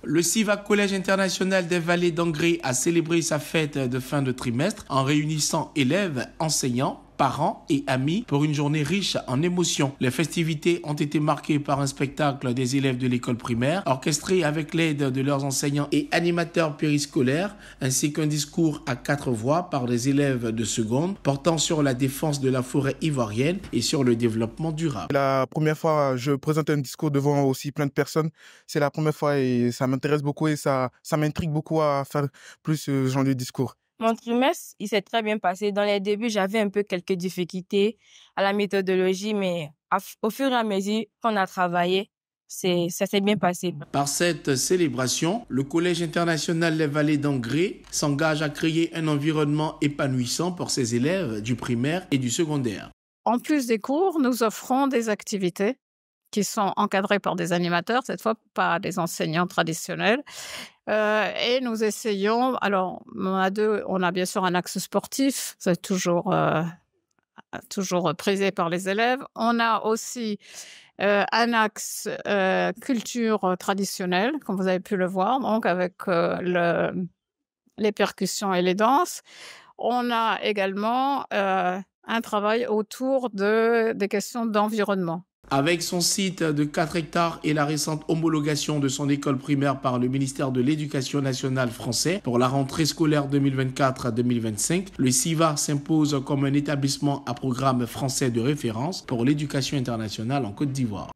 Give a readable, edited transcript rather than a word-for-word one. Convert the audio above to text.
Le CIVA Collège international des Vallées d'Angré a célébré sa fête de fin de trimestre en réunissant élèves, enseignants, parents et amis pour une journée riche en émotions. Les festivités ont été marquées par un spectacle des élèves de l'école primaire, orchestré avec l'aide de leurs enseignants et animateurs périscolaires, ainsi qu'un discours à 4 voix par des élèves de seconde portant sur la défense de la forêt ivoirienne et sur le développement durable. La première fois, je présente un discours devant aussi plein de personnes. C'est la première fois et ça m'intéresse beaucoup et ça m'intrigue beaucoup à faire plus ce genre de discours. Mon trimestre, il s'est très bien passé. Dans les débuts, j'avais un peu quelques difficultés à la méthodologie, mais au fur et à mesure qu'on a travaillé, ça s'est bien passé. Par cette célébration, le Collège international Les Vallées d'Angré s'engage à créer un environnement épanouissant pour ses élèves du primaire et du secondaire. En plus des cours, nous offrons des activités qui sont encadrées par des animateurs, cette fois pas des enseignants traditionnels. Et nous essayons, alors on a bien sûr un axe sportif, c'est toujours prisé par les élèves. On a aussi un axe culture traditionnelle, comme vous avez pu le voir, donc avec les percussions et les danses. On a également un travail autour des questions d'environnement. Avec son site de 4 hectares et la récente homologation de son école primaire par le ministère de l'Éducation nationale français pour la rentrée scolaire 2024-2025, le CIVA s'impose comme un établissement à programme français de référence pour l'éducation internationale en Côte d'Ivoire.